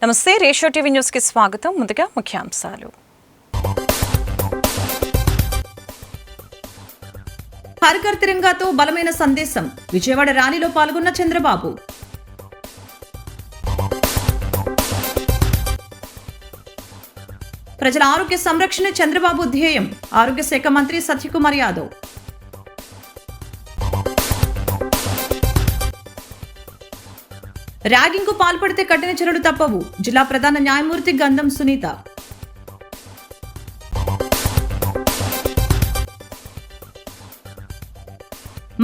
నమస్తే, ratio TV news కి స్వాగతం. ముందుగా ముఖ్యాంశాలు. హర్ ఘర్ తిరంగాతో బలమైన సందేశం. విజయవాడ ర్యాలీలో పాల్గొన్న చంద్రబాబు. ప్రజల ఆరోగ్య సంరక్షణ చంద్రబాబు ధ్యేయం. ఆరోగ్య శాఖ మంత్రి సత్యకుమార్ యాదవ్. ర్యాగింగ్ కు పాల్పడితే కఠిన చర్యలు తప్పవు. జిల్లా ప్రధాన న్యాయమూర్తి గంధం సునీత.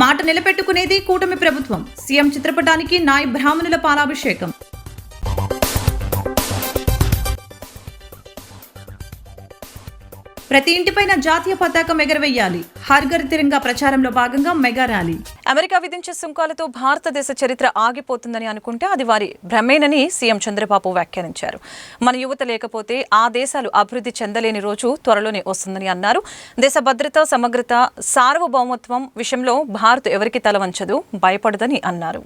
మాట నిలబెట్టుకునేది కూటమి ప్రభుత్వం. సీఎం చిత్రపటానికి నాయ బ్రాహ్మణుల పాలాభిషేకం. ప్రతి ఇంటిపైన జాతీయ పతాకం ఎగరవేయాలి. హర్ ఘర్ తిరంగా ప్రచారంలో భాగంగా మెగా ర్యాలీ. అమెరికా విధించే సుంకాలతో భారతదేశ చరిత్ర ఆగిపోతుందని అనుకుంటే అది వారి భ్రమేనని సీఎం చంద్రబాబు వ్యాఖ్యానించారు. మన యువత లేకపోతే ఆ దేశాలు అభివృద్ధి చెందలేని రోజు త్వరలోనే వస్తుందని అన్నారు. దేశ భద్రత, సమగ్రత, సార్వభౌమత్వం విషయంలో భారత్ ఎవరికి తల వంచదు, భయపడదని అన్నారు.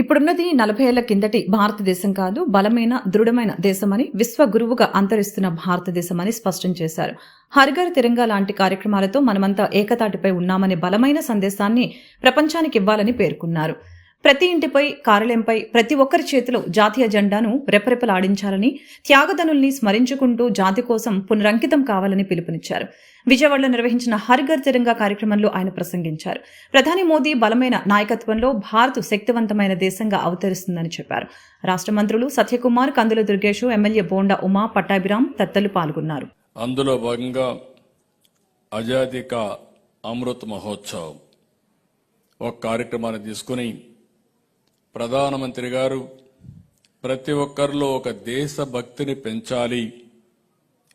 ఇప్పుడున్నది 40 ఏళ్ల కిందటి భారతదేశం కాదు, బలమైన దృఢమైన దేశమని, విశ్వగురువుగా అంతరిస్తున్న భారతదేశమని స్పష్టం చేశారు. హర్ ఘర్ తిరంగా లాంటి కార్యక్రమాలతో మనమంతా ఏకతాటిపై ఉన్నామనే బలమైన సందేశాన్ని ప్రపంచానికి ఇవ్వాలని పేర్కొన్నారు. ప్రతి ఇంటిపై, కార్యాలయంపై, ప్రతి ఒక్కరి చేతిలో జాతీయ జెండాను రెపరెపలాడించాలని, త్యాగదనుల్ని స్మరించుకుంటూ జాతి కోసం పునరంకితం కావాలని పిలుపునిచ్చారు. విజయవాడలో నిర్వహించిన హర్ ఘర్ తిరంగా కార్యక్రమంలో ఆయన ప్రసంగించారు. ప్రధాని మోదీ బలమైన నాయకత్వంలో భారత్ శక్తివంతమైన దేశంగా అవతరిస్తుందని చెప్పారు. రాష్ట్ర మంత్రులు సత్యకుమార్, కందుల దుర్గేష్, ఎమ్మెల్యే బోండా ఉమా, పట్టాభిరామ్ తదితరులు పాల్గొన్నారు. అందులో భాగంగా ఆజాదీ కా అమృత్ మహోత్సవ్ ఒక కార్యక్రమాన్ని తీసుకుని ప్రధానమంత్రి గారు ప్రతి ఒక్కరిలో ఒక దేశభక్తిని పెంచాలి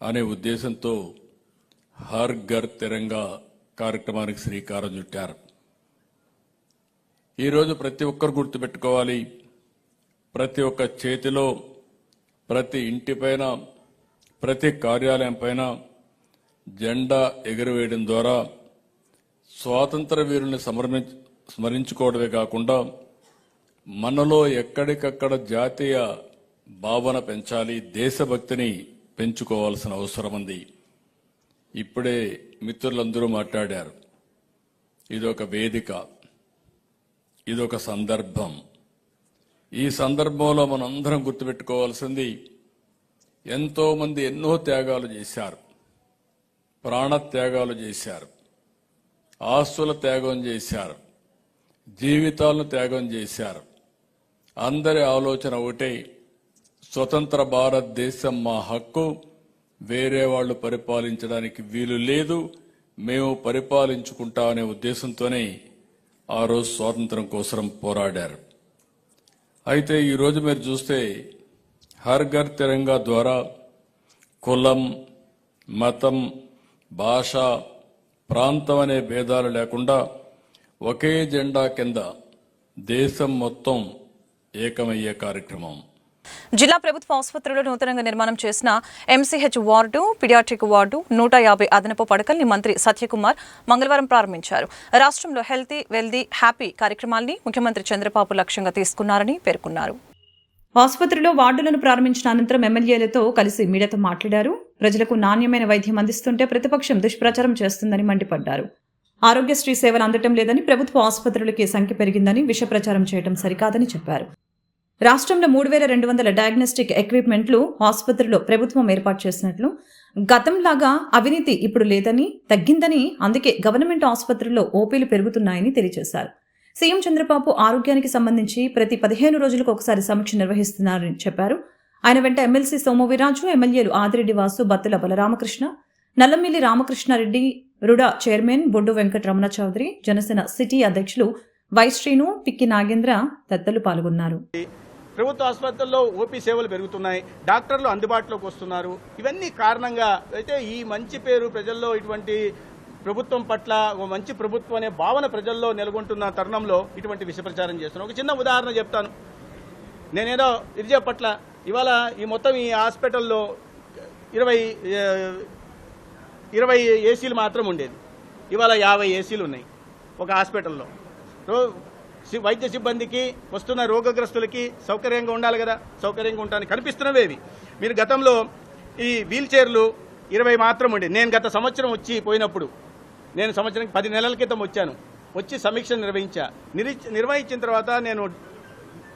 అనే ఉద్దేశంతో హర్ ఘర్ తిరంగా కార్యక్రమానికి శ్రీకారం చుట్టారు. ఈరోజు ప్రతి ఒక్కరు గుర్తుపెట్టుకోవాలి, ప్రతి ఒక్క చేతిలో, ప్రతి ఇంటిపైన, ప్రతి కార్యాలయం పైన జెండా ఎగురవేయడం ద్వారా స్వాతంత్ర వీరుల్ని స్మరించుకోవడమే కాకుండా మనలో ఎక్కడికక్కడ జాతీయ భావన పెంచాలి, దేశభక్తిని పెంచుకోవాల్సిన అవసరం ఉంది. ఇప్పుడే మిత్రులందరూ మాట్లాడారు. ఇదొక వేదిక, ఇదొక సందర్భం. ఈ సందర్భంలో మనందరం గుర్తుపెట్టుకోవాల్సింది, ఎంతో మంది ఎన్నో త్యాగాలు చేశారు, ప్రాణత్యాగాలు చేశారు, ఆస్తుల త్యాగం చేశారు, జీవితాలను త్యాగం చేశారు. అందరి ఆలోచన ఒకటే, స్వతంత్ర భారతదేశం మా హక్కు, వేరే వాళ్ళు పరిపాలించడానికి వీలు లేదు, మేము పరిపాలించుకుంటామనే ఉద్దేశంతోనే ఆ రోజు స్వాతంత్రం కోసం పోరాడారు. అయితే ఈరోజు మీరు చూస్తే హర్ ఘర్ తిరంగా ద్వారా కులం, మతం, భాష, ప్రాంతం అనే భేదాలు లేకుండా ఒకే జెండా కింద దేశం మొత్తం ఏకమయ్యే కార్యక్రమం. జిల్లా ప్రభుత్వ ఆసుపత్రిలో నూతనంగా నిర్మాణం చేసిన ఎంసీహెచ్ వార్డు, పిడియాట్రిక్ వార్డు, 150 అదనపు పడకల్ని మంత్రి సత్యకుమార్ మంగళవారం ప్రారంభించారు. రాష్ట్రంలో హెల్తీ, వెల్దీ, హ్యాపీ కార్యక్రమాల్ని ముఖ్యమంత్రి చంద్రబాబు లక్ష్యంగా తీసుకున్నారని పేర్కొన్నారు. ఆసుపత్రిలో వార్డులను ప్రారంభించిన అనంతరం ఎమ్మెల్యేలతో కలిసి మీడియాతో మాట్లాడారు. ప్రజలకు నాణ్యమైన వైద్యం అందిస్తుంటే ప్రతిపక్షం దుష్ప్రచారం చేస్తుందని మండిపడ్డారు. ఆరోగ్యశ్రీ సేవలు అందటం లేదని, ప్రభుత్వ ఆసుపత్రులకి సంఖ్య పెరిగిందని విష ప్రచారం చేయడం సరికాదని చెప్పారు. రాష్ట్రంలో 3200 డయాగ్నోస్టిక్ ఎక్విప్మెంట్లు ఆసుపత్రిలో ప్రభుత్వం ఏర్పాటు చేసినట్లు, గతంలాగా అవినీతి ఇప్పుడు లేదని, తగ్గిందని, అందుకే గవర్నమెంట్ ఆసుపత్రుల్లో ఓపీలు పెరుగుతున్నాయని తెలియజేశారు. సీఎం చంద్రబాబు ఆరోగ్యానికి సంబంధించి ప్రతి 15 రోజులకు ఒకసారి సమీక్ష నిర్వహిస్తున్నారని చెప్పారు. ఆయన వెంట ఎమ్మెల్సీ సోమువీరాజు, ఎమ్మెల్యేలు ఆదిరెడ్డి వాసు, బత్తుల బలరామకృష్ణ, నల్లమిల్లి రామకృష్ణారెడ్డి, రుడా చైర్మన్ బొడ్డు వెంకటరమణ చౌదరి, జనసేన సిటీ అధ్యక్షులు వైశ్రీను, పిక్కి నాగేంద్ర తదితరులు పాల్గొన్నారు. ప్రభుత్వ ఆసుపత్రుల్లో ఓపీ సేవలు పెరుగుతున్నాయి, డాక్టర్లు అందుబాటులోకి వస్తున్నారు. ఇవన్నీ కారణంగా అయితే ఈ మంచి పేరు ప్రజల్లో, ఇటువంటి ప్రభుత్వం పట్ల ఒక మంచి ప్రభుత్వం అనే భావన ప్రజల్లో నెలకొంటున్న తరుణంలో ఇటువంటి విష ప్రచారం చేస్తున్నాం. ఒక చిన్న ఉదాహరణ చెప్తాను. నేనేదో ఇరిజే పట్ల ఇవాళ ఈ మొత్తం ఈ హాస్పిటల్లో 20 ఏసీలు మాత్రం ఉండేది, ఇవాళ 50 ఏసీలు ఉన్నాయి ఒక హాస్పిటల్లో. వైద్య సిబ్బందికి, వస్తున్న రోగగ్రస్తులకి సౌకర్యంగా ఉండాలి కదా. సౌకర్యంగా ఉండడానికి కనిపిస్తున్నవేవి. మీరు గతంలో ఈ వీల్ చైర్లు 20 మాత్రం ఉండే. నేను గత సంవత్సరం వచ్చి పోయినప్పుడు, నేను సంవత్సరానికి 10 నెలల క్రితం వచ్చాను. వచ్చి సమీక్ష నిర్వహించిన తర్వాత నేను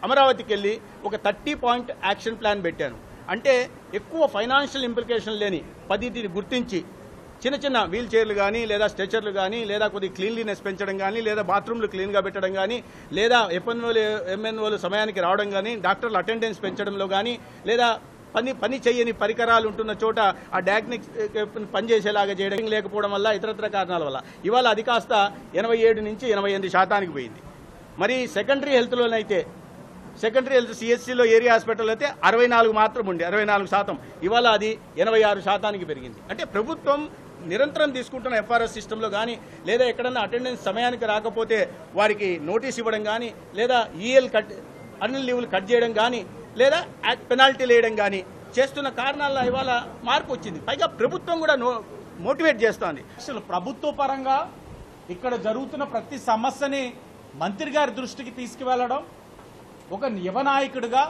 అమరావతికి వెళ్ళి ఒక 30 పాయింట్ యాక్షన్ ప్లాన్ పెట్టాను. అంటే ఎక్కువ ఫైనాన్షియల్ ఇంప్లికేషన్ లేని 10 గుర్తించి చిన్న చిన్న వీల్ చైర్లు కానీ, లేదా స్ట్రెచర్లు కానీ, లేదా కొద్ది క్లీన్లీనెస్ పెంచడం కానీ, లేదా బాత్రూమ్లు క్లీన్గా పెట్టడం కానీ, లేదా ఎంఎన్ఓలు సమయానికి రావడం కానీ, డాక్టర్ల అటెండెన్స్ పెంచడంలో కానీ, లేదా పని చేయని పరికరాలు ఉంటున్న చోట ఆ డయాగ్నిక్ పనిచేసేలాగా చేయడం లేకపోవడం వల్ల, ఇతరత్ర కారణాల వల్ల ఇవాళ అది కాస్త 87 నుంచి 88% పోయింది. మరి సెకండరీ హెల్త్లోనైతే, సెకండరీ హెల్త్ సిఎస్సిలో ఏరియా హాస్పిటల్ అయితే 64 మాత్రం ఉండే, 64%. ఇవాళ అది 86% పెరిగింది. అంటే ప్రభుత్వం నిరంతరం తీసుకుంటున్న ఎఫ్ఆర్ఎస్ సిస్టంలో కానీ, లేదా ఎక్కడన్నా అటెండెన్స్ సమయానికి రాకపోతే వారికి నోటీస్ ఇవ్వడం కానీ, లేదా అర్నల్ లీవ్లు కట్ చేయడం కానీ, లేదా పెనాల్టీలు వేయడం కానీ చేస్తున్న కారణాల ఇవాళ మార్పు వచ్చింది. పైగా ప్రభుత్వం కూడా మోటివేట్ చేస్తోంది. అసలు ప్రభుత్వ పరంగా ఇక్కడ జరుగుతున్న ప్రతి సమస్యని మంత్రి గారి దృష్టికి తీసుకువెళ్లడం, ఒక యువనాయకుడిగా,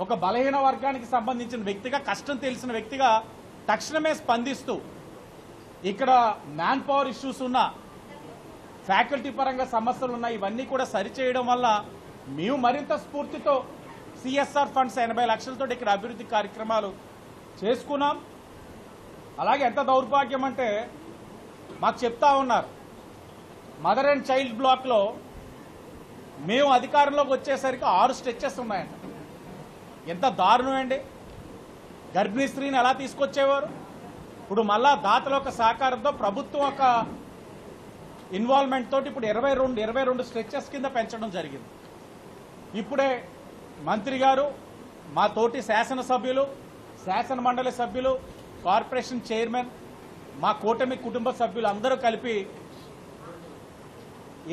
ఒక బలహీన వర్గానికి సంబంధించిన వ్యక్తిగా, కష్టం తెలిసిన వ్యక్తిగా తక్షణమే స్పందిస్తూ ఇక్కడ మ్యాన్ పవర్ ఇష్యూస్ ఉన్న, ఫ్యాకల్టీ పరంగా సమస్యలు ఉన్నాయి, ఇవన్నీ కూడా సరిచేయడం వల్ల మేము మరింత స్ఫూర్తితో సిఎస్ఆర్ ఫండ్స్ 80 లక్షలతో ఇక్కడ అభివృద్ధి కార్యక్రమాలు చేసుకున్నాం. అలాగే ఎంత దౌర్భాగ్యం అంటే మాకు చెప్తా ఉన్నారు, మదర్ అండ్ చైల్డ్ బ్లాక్లో మేము అధికారంలోకి వచ్చేసరికి 6 స్ట్రెచెస్ ఉన్నాయంట. ఎంత దారుణం అండి. గర్భిణీ స్త్రీని ఎలా తీసుకొచ్చేవారు. ఇప్పుడు మళ్ళా దాతల ఒక సహకారంతో, ప్రభుత్వం ఒక ఇన్వాల్వ్మెంట్ తోటి ఇప్పుడు 22 స్ట్రెచెస్ కింద పెంచడం జరిగింది. ఇప్పుడే మంత్రి గారు, మా తోటి శాసనసభ్యులు, శాసన మండలి సభ్యులు, కార్పొరేషన్ చైర్మన్, మా కూటమి కుటుంబ సభ్యులు అందరూ కలిపి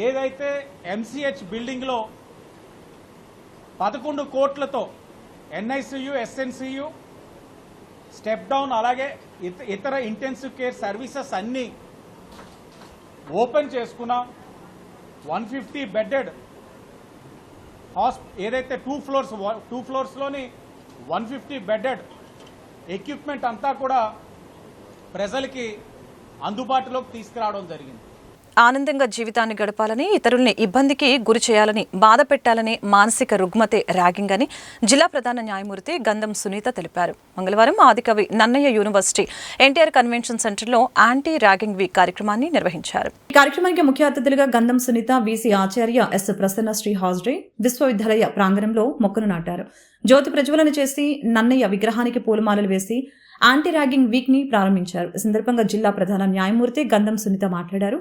ఏదైతే ఎంసీహెచ్ బిల్డింగ్లో 11 కోట్లతో ఎన్ఐసియు, ఎస్ఎన్సియు, స్టెప్ డౌన్, అలాగే ఇతర ఇంటెన్సివ్ కేర్ సర్వీసెస్ అన్నీ ఓపెన్ చేసుకున్నాం. 150 బెడ్డెడ్ ఏదైతే 2 ఫ్లోర్స్లోని 150 బెడ్డెడ్ ఎక్విప్మెంట్ అంతా కూడా ప్రజలకి అందుబాటులోకి తీసుకురావడం జరిగింది. ఆనందంగా జీవితాన్ని గడపాలని, ఇతరుల్ని ఇబ్బందికి గురి చేయాలని, బాధ పెట్టాలని మానసిక రుగ్మతే ర్యాగింగ్ అని జిల్లా ప్రధాన న్యాయమూర్తి గంధం సునీత తెలిపారు. మంగళవారం ఆదికవి నన్నయ్య యూనివర్సిటీ ఎన్టీఆర్ కన్వెన్షన్ సెంటర్లో యాంటీ ర్యాగింగ్ వీక్ కార్యక్రమాన్ని నిర్వహించారు. ఈ కార్యక్రమానికి ముఖ్య అతిథులుగా గంధం సునీత, వీసీ ఆచార్య ఎస్ ప్రసన్న శ్రీ హాజ్డే విశ్వవిద్యాలయ ప్రాంగణంలో మొక్కను నాటారు. జ్యోతి ప్రజ్వలన చేసి నన్నయ్య విగ్రహానికి పూలమాలలు వేసి యాంటీ ర్యాగింగ్ వీక్ ని ప్రారంభించారు. ఈ సందర్భంగా జిల్లా ప్రధాన న్యాయమూర్తి గంధం సునీత మాట్లాడారు.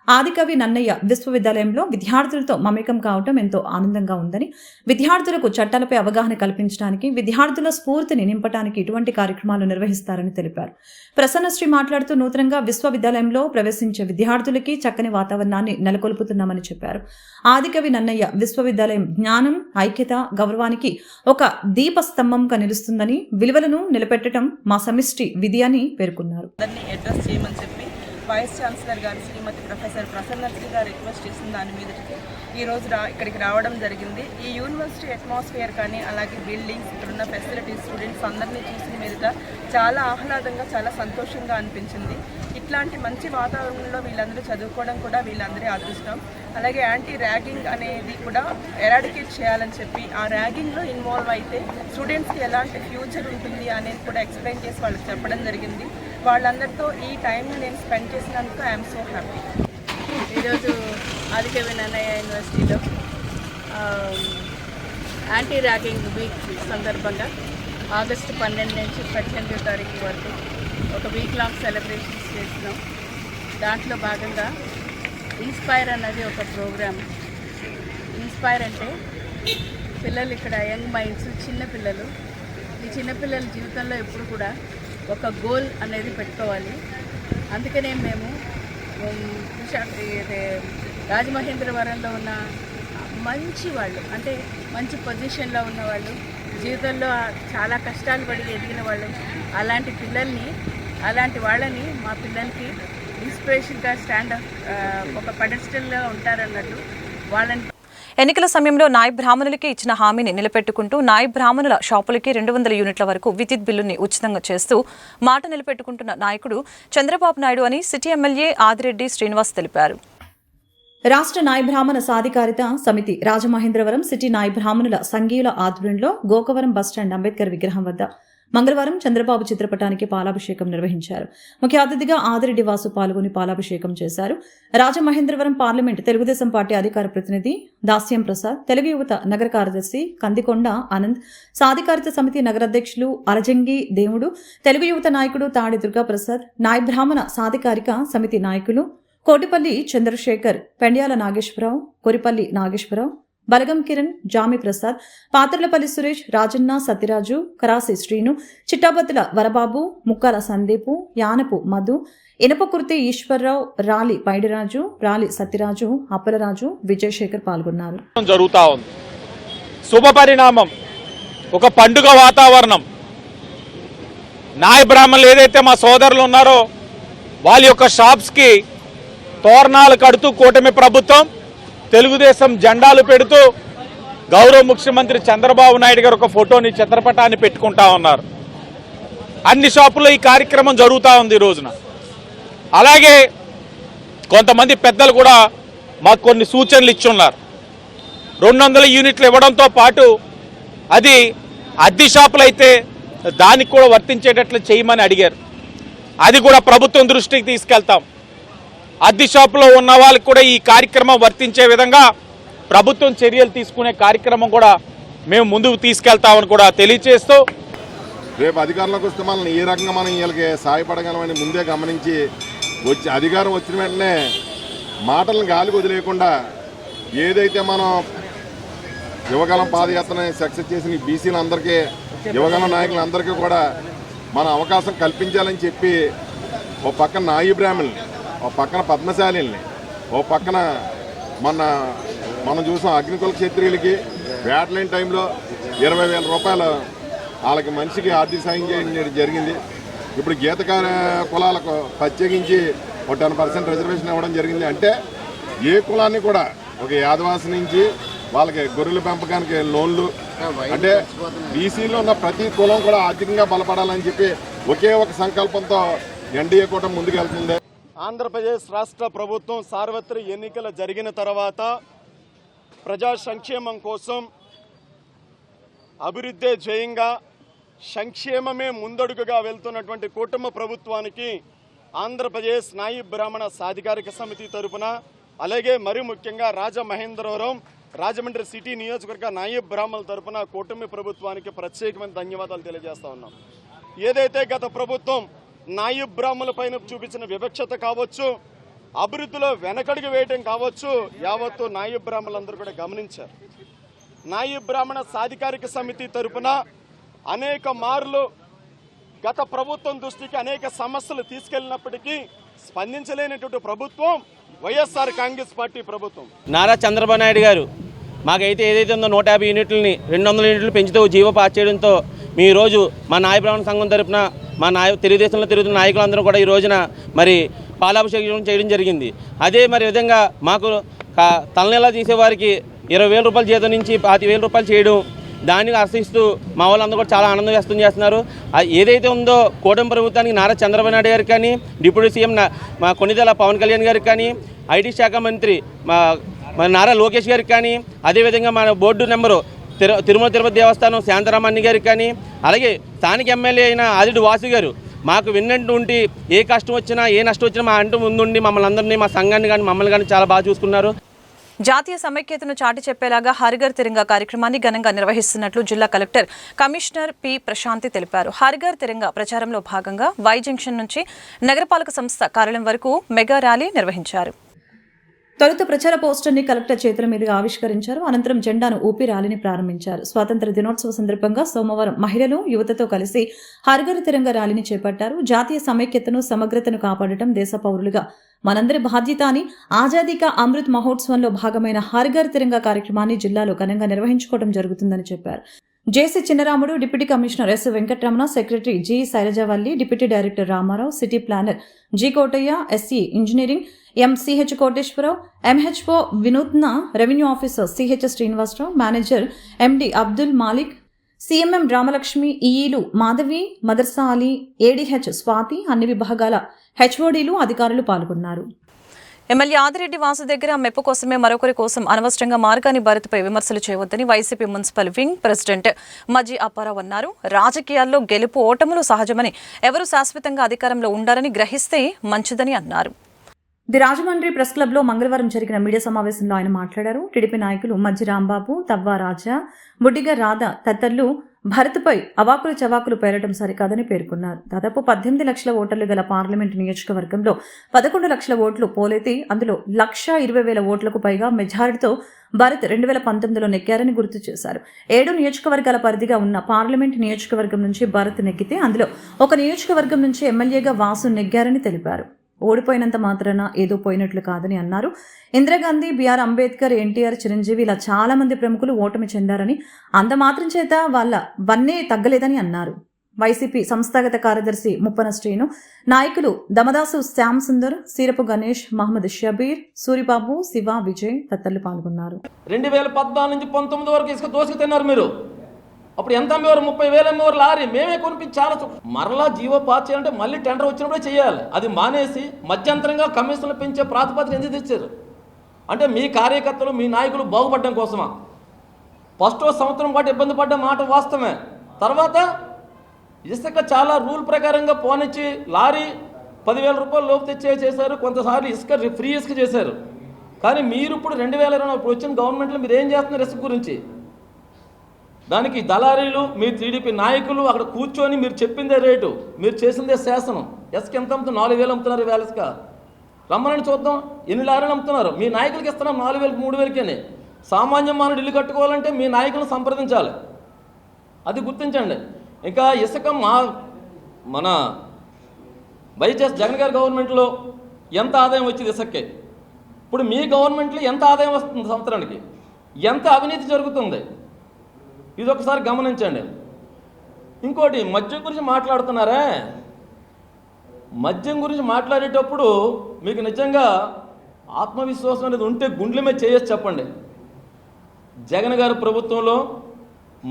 ఆదికవి నన్నయ్య విశ్వవిద్యాలయంలో విద్యార్థులతో మమేకం కావటం ఎంతో ఆనందంగా ఉందని, విద్యార్థులకు చట్టాలపై అవగాహన కల్పించడానికి, విద్యార్థుల స్ఫూర్తిని నింపడానికి ఇటువంటి కార్యక్రమాలు నిర్వహిస్తారని తెలిపారు. ప్రసన్నశ్రీ మాట్లాడుతూ నూతనంగా విశ్వవిద్యాలయంలో ప్రవేశించే విద్యార్థులకి చక్కని వాతావరణాన్ని నెలకొల్పుతున్నామని చెప్పారు. ఆదికవి నన్నయ్య విశ్వవిద్యాలయం జ్ఞానం, ఐక్యత, గౌరవానికి ఒక దీపస్తంభంగా నిలుస్తుందని, విలువలను నిలబెట్టడం మా సమిష్టి విధి అని పేర్కొన్నారు. వైస్ ఛాన్సలర్ గారు శ్రీమతి ప్రొఫెసర్ ప్రసన్నశ్రీ గారు రిక్వెస్ట్ చేసిన దాని మీద ఈరోజు ఇక్కడికి రావడం జరిగింది. ఈ యూనివర్సిటీ అట్మాస్ఫియర్ కానీ, అలాగే బిల్డింగ్స్, ఇక్కడున్న ఫెసిలిటీస్, స్టూడెంట్స్ అందరినీ చూసిన మీదట చాలా ఆహ్లాదంగా, చాలా సంతోషంగా అనిపించింది. ఇట్లాంటి మంచి వాతావరణంలో వీళ్ళందరూ చదువుకోవడం కూడా వీళ్ళందరి అదృష్టం. అలాగే యాంటీ ర్యాగింగ్ అనేది కూడా ఎరాడికేట్ చేయాలని చెప్పి, ఆ ర్యాగింగ్లో ఇన్వాల్వ్ అయితే స్టూడెంట్స్కి ఎలాంటి ఫ్యూచర్ ఉంటుంది అనేది కూడా ఎక్స్ప్లెయిన్ చేసి వాళ్ళకి చెప్పడం జరిగింది. వాళ్ళందరితో ఈ టైంని నేను స్పెండ్ చేసినందుకు ఐఎమ్ సో హ్యాపీ. ఈరోజు ఆదికవి నన్నయ్య యూనివర్సిటీలో యాంటీ ర్యాగింగ్ వీక్ సందర్భంగా ఆగస్టు 12 నుంచి 18వ తారీఖు వరకు ఒక వీక్ లాంగ్ సెలబ్రేషన్స్ చేస్తున్నాం. దాంట్లో భాగంగా ఇన్స్పైర్ అన్నది ఒక ప్రోగ్రామ్. ఇన్స్పైర్ అంటే పిల్లలు, ఇక్కడ యంగ్ మైండ్స్, చిన్నపిల్లలు, ఈ చిన్నపిల్లల జీవితంలో ఎప్పుడు కూడా ఒక గోల్ అనేది పెట్టుకోవాలి. అందుకనే మేము రాజమహేంద్రవరంలో ఉన్న మంచి వాళ్ళు, అంటే మంచి పొజిషన్లో ఉన్న వాళ్ళు, జీవితంలో చాలా కష్టాలు పడి ఎదిగిన వాళ్ళు, అలాంటి పిల్లల్ని, అలాంటి వాళ్ళని మా పిల్లలకి ఇన్స్పిరేషన్గా ఒక పెడెస్టల్లో ఉంటారన్నట్టు వాళ్ళని ఎన్నికల సమయంలో నాయ బ్రాహ్మణులకి ఇచ్చిన హామీని నిలబెట్టుకుంటూ నాయ బ్రాహ్మణుల షాపులకి 200 యూనిట్ల వరకు విద్యుత్ బిల్లుని ఉచితంగా చేస్తూ మాట నిలబెట్టుకుంటున్న నాయకుడు చంద్రబాబు నాయుడు అని సిటీ ఎమ్మెల్యే ఆదిరెడ్డి శ్రీనివాస్ తెలిపారు. రాష్ట్ర నాయ బ్రాహ్మణ సాధికారిత సమితి రాజమహేంద్రవరం సిటీ నాయ బ్రాహ్మణుల సంఘీయుల ఆధ్వర్యంలో గోకవరం బస్టాండ్ అంబేద్కర్ విగ్రహం వద్ద మంగళవారం చంద్రబాబు చిత్రపటానికి పాలాభిషేకం నిర్వహించారు. ముఖ్య అతిథిగా ఆదిరెడ్డి వాసు పాల్గొని పాలాభిషేకం చేశారు. రాజమహేంద్రవరం పార్లమెంట్ తెలుగుదేశం పార్టీ అధికార ప్రతినిధి దాస్యం ప్రసాద్, తెలుగు యువత నగర కార్యదర్శి కందికొండ ఆనంద్, సాధికారిత సమితి నగర అధ్యక్షులు అలజంగి దేవుడు, తెలుగు యువత నాయకుడు తాడి దుర్గాప్రసాద్, నాయ బ్రాహ్మణ సాధికారిక సమితి నాయకులు కోటిపల్లి చంద్రశేఖర్, పెండ్యాల నాగేశ్వరరావు, కొరిపల్లి నాగేశ్వరరావు, బలగం కిరణ్, జామి ప్రసాద్, పాత్రలపల్లి సురేష్, రాజన్న సత్యరాజు, కరాసి శ్రీను, చిట్టాబత్తుల వరబాబు, ముక్కాల సందీపు, యానపు మధు, ఇనపకుర్తి ఈశ్వర్రావు, రాలి పైడిరాజు, రాలి సత్యరాజు, అప్పలరాజు, విజయశేఖర్ పాల్గొన్నారు. జరుగుతా ఉంది శుభ పరిణామం, ఒక పండుగ వాతావరణం. నాయ బ్రాహ్మణులు ఏదైతే మా సోదరులు ఉన్నారో వాళ్ళ యొక్క షాప్స్కి తోరణాలు కడుతూ కూటమి ప్రభుత్వం తెలుగుదేశం జెండాలు పెడుతూ గౌరవ ముఖ్యమంత్రి చంద్రబాబు నాయుడు గారు ఒక ఫోటోని చిత్రపటాన్ని పెట్టుకుంటా ఉన్నారు. అన్ని షాపుల్లో ఈ కార్యక్రమం జరుగుతూ ఉంది ఈ రోజున. అలాగే కొంతమంది పెద్దలు కూడా మాకు కొన్ని సూచనలు ఇచ్చున్నారు. 200 యూనిట్లు ఇవ్వడంతో పాటు అది అద్దె షాపులు అయితే దానికి కూడా వర్తించేటట్లు చేయమని అడిగారు. అది కూడా ప్రభుత్వం దృష్టికి తీసుకెళ్తాం. అద్దె షాపులో ఉన్న వాళ్ళకి కూడా ఈ కార్యక్రమం వర్తించే విధంగా ప్రభుత్వం చర్యలు తీసుకునే కార్యక్రమం కూడా మేము ముందుకు తీసుకెళ్తామని కూడా తెలియజేస్తూ, రేపు అధికారంలోకి వస్తే మనల్ని ఏ రకంగా మనం వీళ్ళకి సహాయపడగలమని ముందే గమనించి అధికారం వచ్చిన వెంటనే మాటలను గాలికి వదిలేయకుండా ఏదైతే మనం యువగలం పాదయాత్రని సక్సెస్ చేసిన బీసీలందరికీ, యువగలం నాయకులందరికీ కూడా మన అవకాశం కల్పించాలని చెప్పి ఓ పక్కన నాయి బ్రాహ్మణుల్ని, ఓ పక్కన పద్మశాలిని, ఓ పక్కన మనం చూసాం అగ్నికుల క్షత్రియులకి వేటలేని టైంలో 20,000 రూపాయలు వాళ్ళకి మనిషికి ఆర్థిక సాయం చేయడం జరిగింది. ఇప్పుడు గీత కులాలకు ప్రత్యేకించి ఒక 10% రిజర్వేషన్ ఇవ్వడం జరిగింది. అంటే ఏ కులాన్ని కూడా ఒక యాదవాసి నుంచి వాళ్ళకి గొర్రెల పెంపకానికి లోన్లు, అంటే బీసీలో ఉన్న ప్రతి కులం కూడా ఆర్థికంగా బలపడాలని చెప్పి ఒకే ఒక సంకల్పంతో ఎన్డీఏ కూటమి ముందుకెళ్తుంది. ఆంధ్రప్రదేశ్ రాష్ట్ర ప్రభుత్వం సార్వత్రిక ఎన్నికలు జరిగిన తర్వాత ప్రజా సంక్షేమం కోసం, అభివృద్ధి ధ్యేయంగా, సంక్షేమమే ముందడుగుగా వెళ్తున్నటువంటి కూటమి ప్రభుత్వానికి ఆంధ్రప్రదేశ్ నాయ బ్రాహ్మణ సాధికారిక సమితి తరపున, అలాగే మరి ముఖ్యంగా రాజమహేంద్రవరం, రాజమండ్రి సిటీ నియోజకవర్గ నాయ బ్రాహ్మణుల తరపున కూటమి ప్రభుత్వానికి ప్రత్యేకమైన ధన్యవాదాలు తెలియజేస్తా ఉన్నాం. ఏదైతే గత ప్రభుత్వం నాయ బ్రాహ్మణుల పైన చూపించిన వివక్షత కావచ్చు, అభివృద్ధిలో వెనకడుగు వేయటం కావచ్చు, యావత్తు నాయ బ్రాహ్మణులందరూ కూడా గమనించారు. నాయ బ్రాహ్మణ సాధికారిక సమితి తరపున అనేక మార్లు గత ప్రభుత్వం దృష్టికి అనేక సమస్యలు తీసుకెళ్లినప్పటికీ స్పందించలేనటువంటి ప్రభుత్వం వైఎస్ఆర్ కాంగ్రెస్ పార్టీ ప్రభుత్వం. నారా చంద్రబాబు నాయుడు గారు మాకైతే ఏదైతే ఉందో 150 యూనిట్లని 200 యూనిట్లు పెంచుతూ జీవో పాస్ చేయడంతో మీ ఈరోజు మా నాయ బ్రాహ్మణ సంఘం తరపున మా తెలుగుదేశంలో తిరుగుతున్న నాయకులందరూ కూడా ఈ రోజున మరి పాలాభిషేకం చేయడం జరిగింది. అదే మరి విధంగా మాకు తలనెలా చేసేవారికి 20,000 రూపాయల జీతం నుంచి 25,000 రూపాయలు చేయడం, దాన్ని ఆశిస్తూ మా వాళ్ళందరూ కూడా చాలా ఆనందం వ్యక్తం చేస్తున్నారు. ఏదైతే ఉందో కూటమి ప్రభుత్వానికి నారా చంద్రబాబు నాయుడు గారికి కానీ, డిప్యూటీ సీఎం మా కొణిదెల పవన్ కళ్యాణ్ గారికి కానీ, ఐటీ శాఖ మంత్రి మా నారా లోకేష్ గారికి కానీ, అదేవిధంగా మన బోర్డు నెంబరు తిరుమల తిరుపతి దేవస్థానం శాంతారామణ్య గారికి కానీ, అలాగే స్థానిక ఎమ్మెల్యే అయిన ఆదిరెడ్డి వాసు గారు మాకు విన్నట్టు ఉండి ఏ కష్టం వచ్చినా ఏ నష్టం వచ్చినా మా అంటూ ముందుండి మమ్మల్ని అందరినీ, మా సంఘాన్ని కానీ మమ్మల్ని కానీ చాలా బాగా చూసుకున్నారు. జాతీయ సమైక్యతను చాటి చెప్పేలాగా హరిఘర్ తిరంగా కార్యక్రమాన్ని ఘనంగా నిర్వహిస్తున్నట్లు జిల్లా కలెక్టర్ కమిషనర్ పి ప్రశాంతి తెలిపారు. హరిఘర్ తిరంగా ప్రచారంలో భాగంగా వై జంక్షన్ నుంచి నగరపాలక సంస్థ కార్యాలయం వరకు మెగా ర్యాలీ నిర్వహించారు. తొలుత ప్రచార పోస్టర్ని కలెక్టర్ చేతుల మీదుగా ఆవిష్కరించారు. అనంతరం జెండాను ఊపి ర్యాలీని ప్రారంభించారు. స్వాతంత్ర దినోత్సవ సందర్భంగా సోమవారం మహిళలు, యువతతో కలిసి హరిఘర్ తిరంగా ర్యాలీని చేపట్టారు. జాతీయ సమైక్యతను, సమగ్రతను కాపాడటం దేశ పౌరులుగా మనందరి బాధ్యత అని ఆజాదీ కా అమృత్ మహోత్సవంలో భాగమైన హరిఘర్ తిరంగా కార్యక్రమాన్ని జిల్లాలో ఘనంగా నిర్వహించుకోవడం జరుగుతుందని చెప్పారు. JC Chinnaramudu, deputy commissioner S Venkataramana, secretary G Shailajavalli, deputy director Ramarao, city planner G Kotaiah, SE engineering MCH Koteswararao, MHO Vinutna, revenue officer CH Srinivasarao, manager MD Abdul Malik, CMM Ramalakshmi, ఈఈలు మాధవి, మదర్సా అలీ, ఏడీహెచ్ స్వాతి, అన్ని విభాగాల హెచ్ఓడీలు, అధికారులు పాల్గొన్నారు. ఎమ్మెల్యే ఆదిరెడ్డి వాసు దగ్గర మెప్పు కోసమే మరొకరి కోసం అనవసరంగా మార్గాని భారత్పై విమర్శలు చేయవద్దని వైసీపీ మున్సిపల్ వింగ్ ప్రెసిడెంట్ మజ్జి అప్పారావు అన్నారు. రాజకీయాల్లో గెలుపు ఓటములు సహజమని, ఎవరు శాశ్వతంగా అధికారంలో ఉండాలని గ్రహిస్తే మంచిదని అన్నారు. ది రాజమండ్రి ప్రెస్ క్లబ్లో మంగళవారం జరిగిన మీడియా సమావేశంలో ఆయన మాట్లాడారు. టీడీపీ నాయకులు మజ్జి రాంబాబు, తవ్వా రాజా, బుడ్డిగ రాధ తదితరులు భరత్పై అవాకులు చవాకులు పేరటం సరికాదని పేర్కొన్నారు. దాదాపు 18 లక్షల ఓటర్లు గల పార్లమెంటు నియోజకవర్గంలో 11 లక్షల ఓట్లు పోలైతే అందులో 1,20,000 ఓట్లకు పైగా మెజారిటీతో భారత్ 2019లో నెగ్గారని గుర్తు చేశారు. 7 నియోజకవర్గాల పరిధిగా ఉన్న పార్లమెంట్ నియోజకవర్గం నుంచి భారత్ నెగ్గితే అందులో ఒక నియోజకవర్గం నుంచి ఎమ్మెల్యేగా వాసు నెగ్గారని తెలిపారు. ఓడిపోయినంత మాత్రాన ఏదో పోయినట్లు కాదని అన్నారు. ఇందిరాగాంధీ, బిఆర్ అంబేద్కర్, ఎన్టీఆర్, చిరంజీవి ఇలా చాలా మంది ప్రముఖులు ఓటమి చెందారని, అంత మాత్రం చేత వాళ్ళ వన్నే తగ్గలేదని అన్నారు. వైసీపీ సంస్థాగత కార్యదర్శి ముప్పన శ్రీను, నాయకులు దమదాసు శ్యామ్ సుందర్, సీరపు గణేష్, మహమ్మద్ షబీర్, సూరిబాబు, శివ, విజయ్ తదితరులు పాల్గొన్నారు. 2014 నుంచి 19 వరకు ఇసుక దోసుకు తిన్నారు మీరు. అప్పుడు ఎంత అమ్మేవారు? 30,000 అమ్మేవారు లారీ. మేమే కొనిపించి చాలా మరలా జీవో పాస్ చేయాలంటే మళ్ళీ టెండర్ వచ్చినప్పుడే చేయాలి. అది మానేసి మధ్యంతరంగా కమిషన్లు పెంచే ప్రాతిపదికన ఎందుకు తెచ్చారు? అంటే మీ కార్యకర్తలు, మీ నాయకులు బాగుపడడం కోసమా? ఫస్ట్ సంవత్సరం పాటు ఇబ్బంది పడ్డ మాట వాస్తవమే. తర్వాత ఇసుక చాలా రూల్ ప్రకారంగా పోనిచ్చి లారీ 10,000 రూపాయలు లోపు తెచ్చే చేశారు. కొంతసార్లు ఇసుక ఫ్రీ ఇసుక చేశారు. కానీ మీరు ఇప్పుడు 2020 ఇప్పుడు వచ్చిన గవర్నమెంట్లో మీరు ఏం చేస్తున్నారు ఇసుక గురించి? దానికి దళారీలు, మీ టీడీపీ నాయకులు అక్కడ కూర్చొని మీరు చెప్పిందే రేటు, మీరు చేసిందే శాసనం. ఇసుక ఎంత అమ్ముతున్నారు? 4,000 అమ్ముతున్నారు. వేల ఇసుక రమ్మని చూద్దాం. ఎన్ని లారీలు అమ్ముతున్నారు? మీ నాయకులకి ఇస్తున్నాం 4,000, 3,000కేనే. సామాన్య మానవుడు ఇల్లు కట్టుకోవాలంటే మీ నాయకులను సంప్రదించాలి. అది గుర్తించండి. ఇంకా ఇసుక మన వైఎస్ జగన్ గారి గవర్నమెంట్లో ఎంత ఆదాయం వచ్చింది ఇసుకకి? ఇప్పుడు మీ గవర్నమెంట్లో ఎంత ఆదాయం వస్తుంది సంవత్సరానికి? ఎంత అవినీతి జరుగుతుంది? ఇది ఒకసారి గమనించండి. ఇంకోటి, మద్యం గురించి మాట్లాడుతున్నారే. మద్యం గురించి మాట్లాడేటప్పుడు మీకు నిజంగా ఆత్మవిశ్వాసం అనేది ఉంటే గుండెల మీద చేయొచ్చు చెప్పండి. జగన్ గారి ప్రభుత్వంలో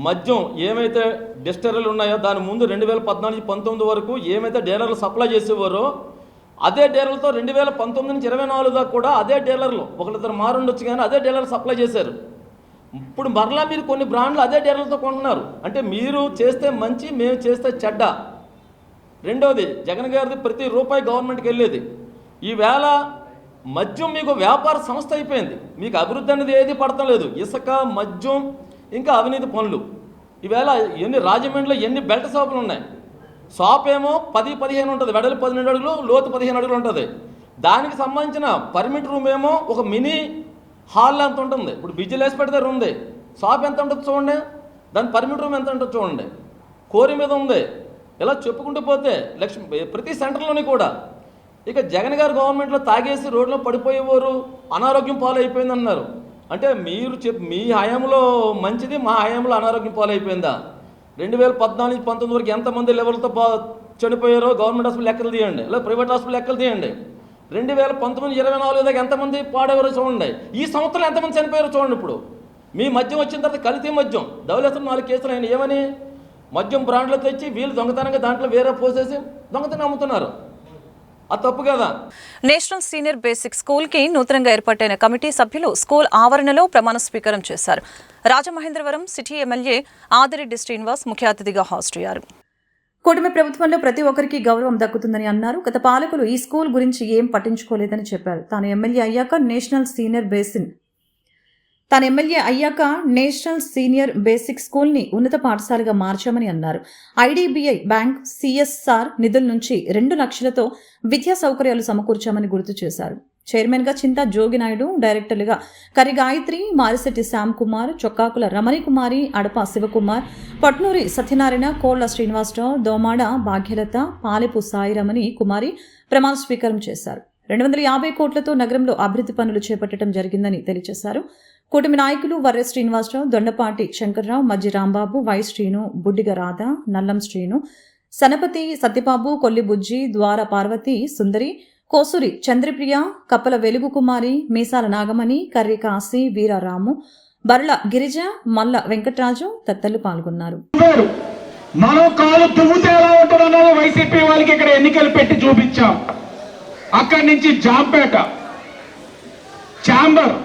మద్యం ఏమైతే డిస్టరీలు ఉన్నాయో దాని ముందు 2014-19 వరకు ఏమైతే డీలర్లు సప్లై చేసేవారో అదే డీలర్లతో 2019 నుంచి 24 దాకా కూడా అదే డీలర్లు, ఒకరిద్దరు మారుండొచ్చు కానీ అదే డీలర్లు సప్లై చేశారు. ఇప్పుడు మరలా మీరు కొన్ని బ్రాండ్లు అదే డీలర్లతో కొంటున్నారు. అంటే మీరు చేస్తే మంచి, మేము చేస్తే చెడ్డ. రెండవది, జగన్ గారిది ప్రతి రూపాయి గవర్నమెంట్కి వెళ్ళేది. ఈవేళ మద్యం మీకు వ్యాపార సంస్థ అయిపోయింది. మీకు అభివృద్ధి అనేది ఏది పడటం లేదు. ఇసుక, మద్యం, ఇంకా అవినీతి పనులు. ఈవేళ రాజమండ్రిలో ఎన్ని బెల్ట్ షాపులు ఉన్నాయి. షాప్ ఏమో 10-15 ఉంటుంది, వెడలు 12 అడుగులు, లోతు 15 అడుగులు ఉంటుంది. దానికి సంబంధించిన పర్మిట్ రూమ్ ఏమో ఒక మినీ హాల్ ఎంత ఉంటుంది. ఇప్పుడు బిజ్జీలు వేసి పెడితే ఉంది. షాప్ ఎంత ఉంటుంది చూడండి, దాని పర్మిట్ రూమ్ ఎంత ఉంటుంది చూడండి, కోరి మీద ఉంది. ఇలా చెప్పుకుంటూ పోతే ప్రతి సెంటర్లోని కూడా. ఇక జగన్ గారు గవర్నమెంట్లో తాగేసి రోడ్లో పడిపోయేవారు, అనారోగ్యం పాలైపోయింది అన్నారు. అంటే మీరు మీ హయాంలో మంచిది, మా హయాంలో అనారోగ్యం పాలైపోయిందా? 2014-19 వరకు ఎంతమంది లెవెల్తో చనిపోయారో గవర్నమెంట్ హాస్పిటల్ లెక్కలు తీయండి, లేదా ప్రైవేట్ హాస్పిటల్ లెక్కలు తీయండి. 2019-24 దాకా ఎంతమంది పాడేవారో చూడండి. ఈ సంవత్సరం ఎంతమంది చనిపోయారో చూడండి. ఇప్పుడు మీ మద్యం వచ్చిన తర్వాత కల్తీ మద్యం ధవళేశ్వరం 4 కేసులు అయినా. ఏమని? మద్యం బ్రాండ్లో తెచ్చి వీళ్ళు దొంగతనంగా దాంట్లో వేరే పోసేసి దొంగతనం అమ్ముతున్నారు. అది తప్పు కదా. నేషనల్ సీనియర్ బేసిక్ స్కూల్ కి నూతనంగా ఏర్పాటైన కమిటీ సభ్యులు స్కూల్ ఆవరణలో ప్రమాణ స్వీకారం చేశారు. రాజమహేంద్రవరం సిటీ ఎమ్మెల్యే ఆదిరెడ్డి శ్రీనివాస్ ముఖ్య అతిథిగా హాజరయ్యారు. కూటమి ప్రభుత్వంలో ప్రతి ఒక్కరికి గౌరవం దక్కుతుందని అన్నారు. గత పాలకులు ఈ స్కూల్ గురించి ఏం పట్టించుకోలేదని చెప్పారు. తాను ఎమ్మెల్యే అయ్యాక నేషనల్ సీనియర్ బేసిక్ స్కూల్ ని ఉన్నత పాఠశాలగా మార్చామని అన్నారు. ఐడిబిఐ బ్యాంక్ సిఎస్ఆర్ నిధుల నుంచి 2 లక్షలతో విద్యా సౌకర్యాలు సమకూర్చామని గుర్తు చేశారు. చైర్మన్ గా చింతా జోగినాయుడు, డైరెక్టర్లుగా కరి గాయత్రి, మారిశెట్టి శ్యామ్ కుమార్, చొక్కాకుల రమణి కుమారి, అడప శివకుమార్, పట్నూరి సత్యనారాయణ, కోళ్ల శ్రీనివాసరావు, దోమాడ భాగ్యలత, పాలెపు సాయిరమణి కుమారి ప్రమాణ స్వీకారం చేశారు. 250 కోట్లతో నగరంలో అభివృద్ధి పనులు చేపట్టడం జరిగిందని తెలియజేశారు. కూటమి నాయకులు వర్రె శ్రీనివాసరావు, దొండపాటి శంకర్రావు, మజ్జి రాంబాబు, వై శ్రీను, బుడ్డిగ రాధ, నల్లం శ్రీను, సనపతి సత్యబాబు, కొల్లి బుజ్జి, ద్వార పార్వతి సుందరి, కోసూరి చంద్రప్రియ, కప్పల వెలుగు కుమారి, మీసాల నాగమణి, కర్రి కాశీ, వీరారాము, బర్ల గిరిజ, మల్ల వెంకట్రాజు తదితరులు పాల్గొన్నారు. మనం కాలు దువ్వుతే ఎలా ఉంటుందన్నది వైసీపీ వాళ్ళకి ఇక్కడ ఎన్నికలు పెట్టి చూపించాం. అక్కడి నుంచి Jampeta, chamber,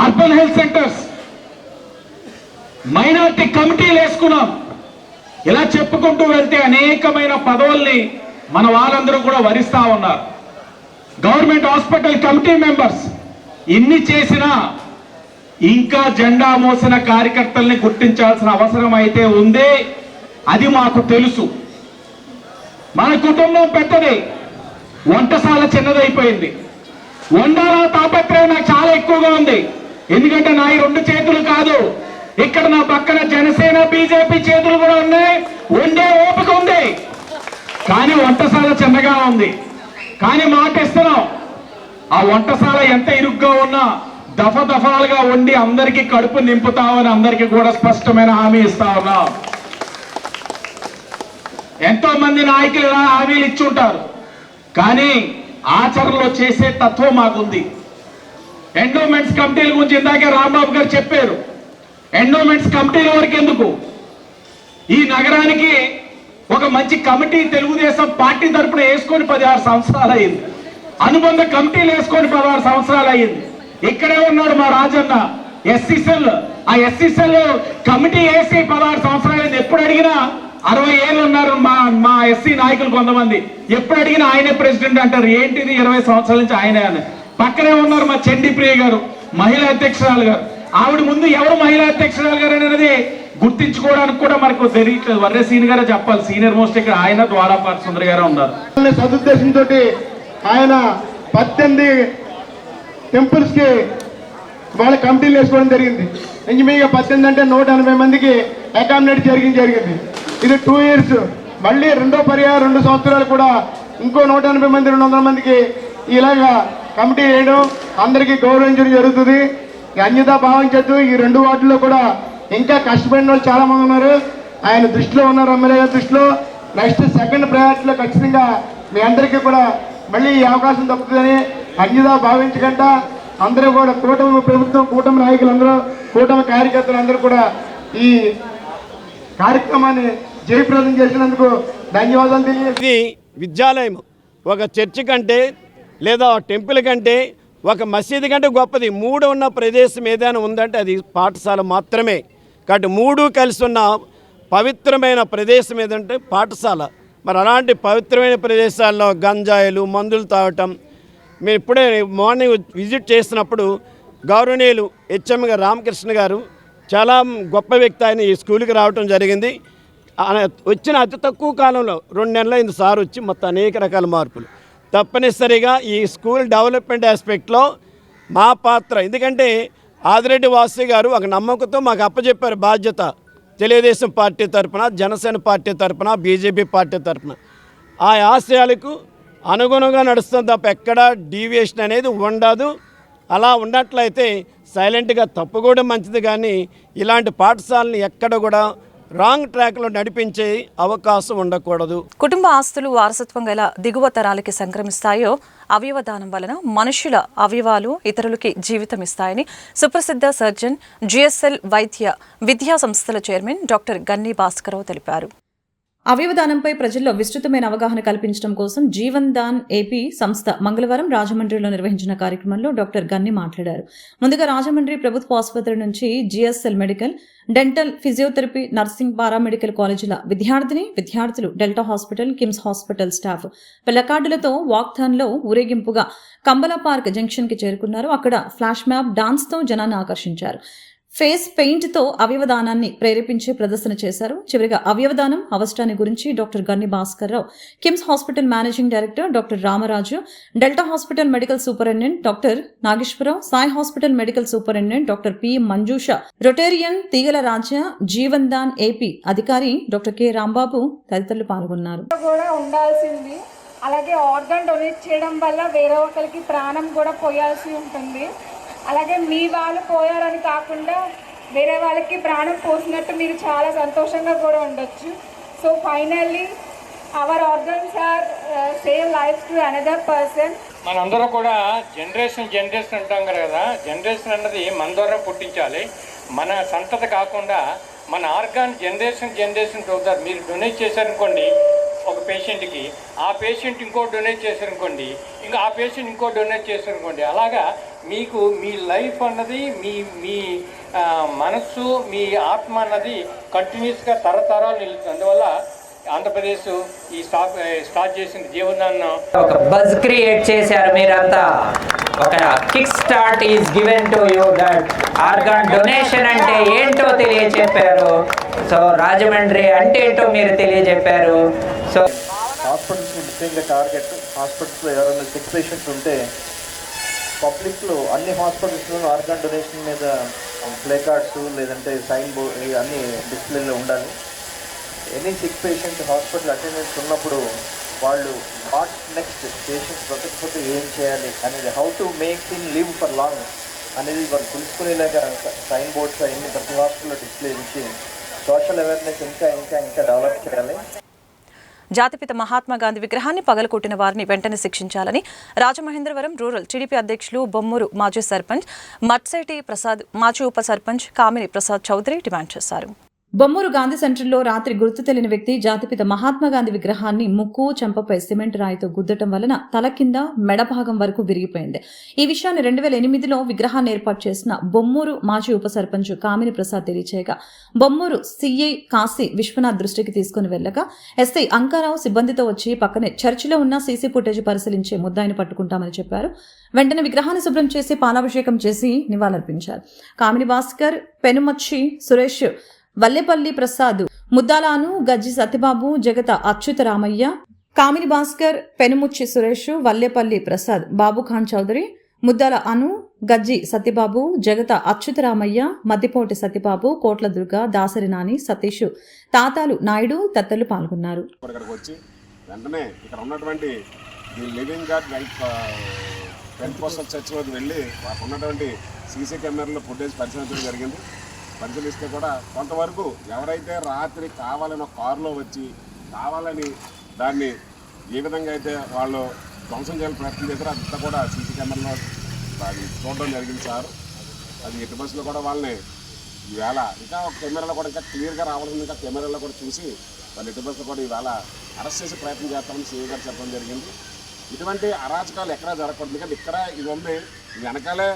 urban health centres, minority కమిటీలు వేసుకున్నాం. ఇలా చెప్పుకుంటూ వెళ్తే అనేకమైన పదవుల్ని మన వాళ్ళందరూ కూడా వరిస్తా ఉన్నారు. గవర్నమెంట్ హాస్పిటల్ కమిటీ మెంబర్స్ ఇన్ని చేసినా ఇంకా జెండా మోసిన కార్యకర్తల్ని గుర్తించాల్సిన అవసరం అయితే ఉంది. అది మాకు తెలుసు. మన కుటుంబం పెద్దది, వంటశాల చిన్నదైపోయింది. వండాల తాపత్రయం నాకు చాలా ఎక్కువగా ఉంది. ఎందుకంటే నా 2 చేతులు కాదు, ఇక్కడ నా పక్కన జనసేన బీజేపీ చేతులు కూడా ఉన్నాయి. వండే ఓపిక ఉంది, కానీ వంటశాల చిన్నగా ఉంది. కానీ మాట ఇస్తున్నాం, ఆ వంటశాల ఎంత ఇరుగ్గా ఉన్నా దఫాలుగా వండి అందరికీ కడుపు నింపుతామని అందరికీ కూడా స్పష్టమైన హామీ ఇస్తా ఉన్నాం. ఎంతో మంది నాయకులు ఇలా హామీలు ఇచ్చి ఉంటారు, కానీ ఆచరణలో చేసే తత్వం మాకుంది. ఎండోమెంట్స్ కమిటీల గురించి ఇందాకే రాంబాబు గారు చెప్పారు. ఎండోమెంట్స్ కమిటీల వరకు ఎందుకు, ఈ నగరానికి ఒక మంచి కమిటీ తెలుగుదేశం పార్టీ తరఫున వేసుకొని 16 సంవత్సరాలు అయింది. అనుబంధ కమిటీలు వేసుకొని 16 సంవత్సరాలు అయింది. ఇక్కడే ఉన్నాడు మా రాజన్న ఎస్సీసెల్. ఆ ఎస్సీసెల్ కమిటీ వేసి 16 సంవత్సరాలు అయింది. ఎప్పుడు అడిగినా 60 ఏళ్ళు ఉన్నారు మా ఎస్సీ నాయకులు కొంతమంది. ఎప్పుడు అడిగినా ఆయనే ప్రెసిడెంట్ అంటారు. ఏంటిది 20 సంవత్సరాల నుంచి ఆయనే అని. పక్కనే ఉన్నారు మా చండి ప్రియ గారు, మహిళా అధ్యక్షురాలు గారు. ఆవిడ ముందు ఎవరు మహిళా అధ్యక్షురాలు గారు అనేది గుర్తించుకోవడానికి కూడా మనకు తెలియట్లేదు. వర్రే సీనియర్ గారే చెప్పాలి. సీనియర్ మోస్ట్ ఇక్కడ ఆయన ద్వారాపాటి సుందరి గారు ఉన్నారు. సదుద్దేశంతో ఆయన 18 టెంపుల్స్ కి వాళ్ళ కమిటీలు వేసుకోవడం జరిగింది. ఇంచుమించుగా 18 అంటే 180 మందికి అకామిడేట్ జరిగింది. ఇది 2 years. మళ్ళీ రెండో పర్యాయం 2 సంవత్సరాలు కూడా ఇంకో 180 మంది 200 మందికి ఇలాగా కమిటీ వేయడం, అందరికీ గౌరవించడం జరుగుతుంది. అన్యతా భావించద్దు. ఈ 2 వార్డుల్లో కూడా ఇంకా కష్టపడిన వాళ్ళు చాలా మంది ఉన్నారు. ఆయన దృష్టిలో ఉన్నారు, ఎమ్మెల్యే గారి దృష్టిలో. నెక్స్ట్ సెకండ్ ప్రయారిటీలో ఖచ్చితంగా మీ అందరికీ కూడా మళ్ళీ ఈ అవకాశం దక్కుతుందని అన్యతా భావించకుండా అందరూ కూడా కూటమి ప్రభుత్వం, కూటమి నాయకులందరూ, కూటమి కార్యకర్తలందరూ కూడా ఈ కార్యక్రమాన్ని జయప్రదం చేసినందుకు ధన్యవాదాలు తెలియజేస్తాను. ఇది విద్యాలయం ఒక చర్చి కంటే లేదా టెంపుల్ కంటే ఒక మసీదు కంటే గొప్పది. 3 ఉన్న ప్రదేశం ఏదైనా ఉందంటే అది పాఠశాల మాత్రమే. కాబట్టి 3 కలిసి ఉన్న పవిత్రమైన ప్రదేశం ఏదంటే పాఠశాల. మరి అలాంటి పవిత్రమైన ప్రదేశాల్లో గంజాయిలు, మందులు తాగటం. మేము ఇప్పుడే మార్నింగ్ విజిట్ చేసినప్పుడు గౌరవనీయులు హెచ్ఎం గారు రామకృష్ణ గారు చాలా గొప్ప వ్యక్తి, ఆయన ఈ స్కూల్కి రావటం జరిగింది. వచ్చిన అతి తక్కువ కాలంలో 2 నెలలైంది సార్ వచ్చి. మొత్తం అనేక రకాల మార్పులు. తప్పనిసరిగా ఈ స్కూల్ డెవలప్మెంట్ ఆస్పెక్ట్లో మా పాత్ర. ఎందుకంటే ఆదిరెడ్డి వాసు గారు ఒక నమ్మకంతో మాకు అప్పచెప్పారు బాధ్యత. తెలుగుదేశం పార్టీ తరఫున, జనసేన పార్టీ తరఫున, బీజేపీ పార్టీ తరఫున ఆ ఆశయాలకు అనుగుణంగా నడుస్తుంది తప్ప ఎక్కడా డీవియేషన్ అనేది ఉండదు. అలా ఉన్నట్లయితే సైలెంట్గా తప్పుకోవడం మంచిది, కానీ ఇలాంటి పాఠశాలని ఎక్కడ కూడా రాంగ్ ట్రాక్లో నడిపించే అవకాశం ఉండకూడదు. కుటుంబ ఆస్తులు వారసత్వంగా ఎలా దిగువ తరాలకి సంక్రమిస్తాయో అవయవదానం వలన మనుషుల అవయవాలు ఇతరులకి జీవితం ఇస్తాయని సుప్రసిద్ధ సర్జన్ జిఎస్ఎల్ వైద్య విద్యా సంస్థల చైర్మన్ డాక్టర్ గన్ని భాస్కరరావు తెలిపారు. అవయవదానంపై ప్రజల్లో విస్తృతమైన అవగాహన కల్పించడం కోసం జీవన్ దాన్ ఏపీ సంస్థ మంగళవారం రాజమండ్రిలో నిర్వహించిన కార్యక్రమంలో డాక్టర్ గన్ని మాట్లాడారు. ముందుగా రాజమండ్రి ప్రభుత్వ ఆసుపత్రి నుంచి GSL medical, dental, physiotherapy, nursing, paramedical కాలేజీల విద్యార్థులు Delta hospital, KIMS hospital staff ప్లకార్డులతో వాక్థాన్లో ఊరేగింపుగా కంబలా పార్క్ జంక్షన్ కి చేరుకున్నారు. అక్కడ ఫ్లాష్ మ్యాప్, డాన్స్తో జనాన్ని ఆకర్షించారు. ఫేస్ పెయింట్తో అవయవదానాన్ని ప్రేరేపించే ప్రదర్శన చేశారు. చివరిగా అవయవదానం అవసరాన్ని గురించి doctor Ganni Bhaskarrao, KIMS hospital managing director doctor Ramaraju, Delta hospital medical superintendent doctor Nageswararao, Sai hospital medical superintendent doctor P Manjusha, Rotarian Teegala Rajya, Jeevan Dan AP అధికారి డాక్టర్ కె రాంబాబు తదితరులు పాల్గొన్నారు. అలాగే ఆర్గన్ డొనేట్ చేయడం వల్ల వేరే ఒకరికి ప్రాణం కూడా పోయాల్సి ఉంటుంది. అలాగే మీ వాళ్ళు పోయారని కాకుండా వేరే వాళ్ళకి ప్రాణం పోసినట్టు మీరు చాలా సంతోషంగా కూడా ఉండొచ్చు. So finally our organs are save lives to another person. మనందరూ కూడా జనరేషన్ అంటాం కదా, జనరేషన్ అన్నది మన ద్వారా పుట్టించాలి. మన సంతతి కాకుండా మన ఆర్గాన్ జనరేషన్ అవుతారు. మీరు డొనేట్ చేశారనుకోండి ఒక పేషెంట్కి, ఆ పేషెంట్ ఇంకో డొనేట్ చేశారనుకోండి, ఇంకా ఆ పేషెంట్ ఇంకో డొనేట్ చేశారనుకోండి. అలాగా మీకు మీ లైఫ్ అన్నది మీ మనస్సు మీ ఆత్మ అన్నది కంటిన్యూస్గా తరతరాలు నిలుస్తుంది. అందువల్ల ఆంధ్రప్రదేశ్ ఈ స్టార్ట్ చేసిన జీవనాన్ని ఒక బజ్ క్రియేట్ చేశారు మీరంతా. ఒక kick start is given to you that organ donation అంటే ఏంటో తెలియజెప్పారు. సో రాజమండ్రి అంటే ఏంటో మీరు తెలియజెప్పారు. సో హాస్పిటల్స్ని ముఖ్యంగా టార్గెట్, హాస్పిటల్స్లో ఎవరైనా సిక్ పేషెంట్స్ ఉంటే పబ్లిక్లో అన్ని హాస్పిటల్స్లోనూ ఆర్గాన్ డొనేషన్ మీద ప్లే కార్డ్స్ లేదంటే సైన్ బోర్డ్ అన్ని డిస్ప్లేలో ఉండాలి. Any sick patient hospital attendance ఉన్నప్పుడు వాళ్ళు వాట్ నెక్స్ట్, పేషెంట్స్ బ్రతకపోతే ఏం చేయాలి అనేది, how to make him live for long అనేది వాళ్ళు తెలుసుకునేలాగా సైన్ బోర్డ్స్ అవన్నీ ప్రతి హాస్పిటల్లో డిస్ప్లే ఇచ్చి సోషల్ అవేర్నెస్ ఇంకా డెవలప్ చేయాలి. జాతిపిత మహాత్మా గాంధీ విగ్రహాన్ని పగలకొట్టిన వారిని వెంటనే శిక్షించాలని రాజమహేంద్రవరం రూరల్ టీడీపీ అధ్యక్షులు బొమ్మూరు మాజీ సర్పంచ్ మట్సేటి ప్రసాద్, మాజీ ఉప సర్పంచ్ కామిని ప్రసాద్ చౌదరి డిమాండ్ చేశారు. బొమ్మూరు గాంధీ సెంటర్లో రాత్రి గుర్తు తెలియని వ్యక్తి జాతిపిత మహాత్మా గాంధీ విగ్రహాన్ని ముక్కు చెంపపై సిమెంట్ రాయితో గుద్దటం వలన తల కింద మెడ భాగం వరకు విరిగిపోయింది. ఈ విషయాన్ని 2008లో విగ్రహాన్ని ఏర్పాటు చేసిన బొమ్మూరు మాజీ ఉప సర్పంచ్ కామిని ప్రసాద్ తెలియచేయగా బొమ్మూరు సిఐ కాశీ విశ్వనాథ్ దృష్టికి తీసుకుని వెళ్లగా ఎస్ఐ అంకారావు సిబ్బందితో వచ్చి పక్కనే చర్చిలో ఉన్న సీసీ ఫుటేజ్ పరిశీలించే ముద్దాయిని పట్టుకుంటామని చెప్పారు. వెంటనే విగ్రహాన్ని శుభ్రం చేసి పాలాభిషేకం చేసి నివాళులర్పించారు. కామిని భాస్కర్, పెనుమచ్చి సురేష్, వల్లేపల్లి ప్రసాద్, ముద్దాలాను, గజ్జి సత్యబాబు, జగత అచ్యుతరామయ్య, కామిని భాస్కర్, పెనుముచ్చి సురేష్, వల్లేపల్లి ప్రసాద్, బాబుఖాన్ చౌదరి, ముద్దాల అను, గజ్జి సత్యబాబు, జగత అచ్యుతరామయ్య, మద్దిపోటి సత్యబాబు, కోట్ల దుర్గ, దాసరి నాని, సతీష్, తాతాలు నాయుడు తదితరులు పాల్గొన్నారు. వెంటనే ఇక్కడ ఉన్నటువంటి లివింగ్ గార్డ్ పెంట్కోస్టల్ చర్చ్లోకి వెళ్ళి వారికి ఉన్నటువంటి సీసీ కెమెరాలో ఫుటేజ్ పరిశీలించడం జరిగింది. పరిశీలిస్తే కూడా కొంతవరకు ఎవరైతే రాత్రి కావాలని ఒక కారులో వచ్చి కావాలని దాన్ని ఏ విధంగా అయితే వాళ్ళు ధ్వంసం చేయాలని ప్రయత్నం చేశారో అదంతా కూడా సీసీ కెమెరాలో అది చూడడం జరిగింది సార్. అది ఎట్టి బస్సులో కూడా వాళ్ళని ఈవేళ ఇంకా కెమెరాలో కూడా ఇంకా క్లియర్గా రావాల్సింది, ఇంకా కెమెరాలో కూడా చూసి వాళ్ళు ఎట్టి బస్సులో కూడా ఈవేళ అరెస్ట్ చేసే ప్రయత్నం చేస్తామని సీఏ గారు చెప్పడం జరిగింది. ఇటువంటి అరాచకాలు ఎక్కడా జరగకూడదు. ఎందుకంటే ఇక్కడ ఇది ఉంది, వెనకాలే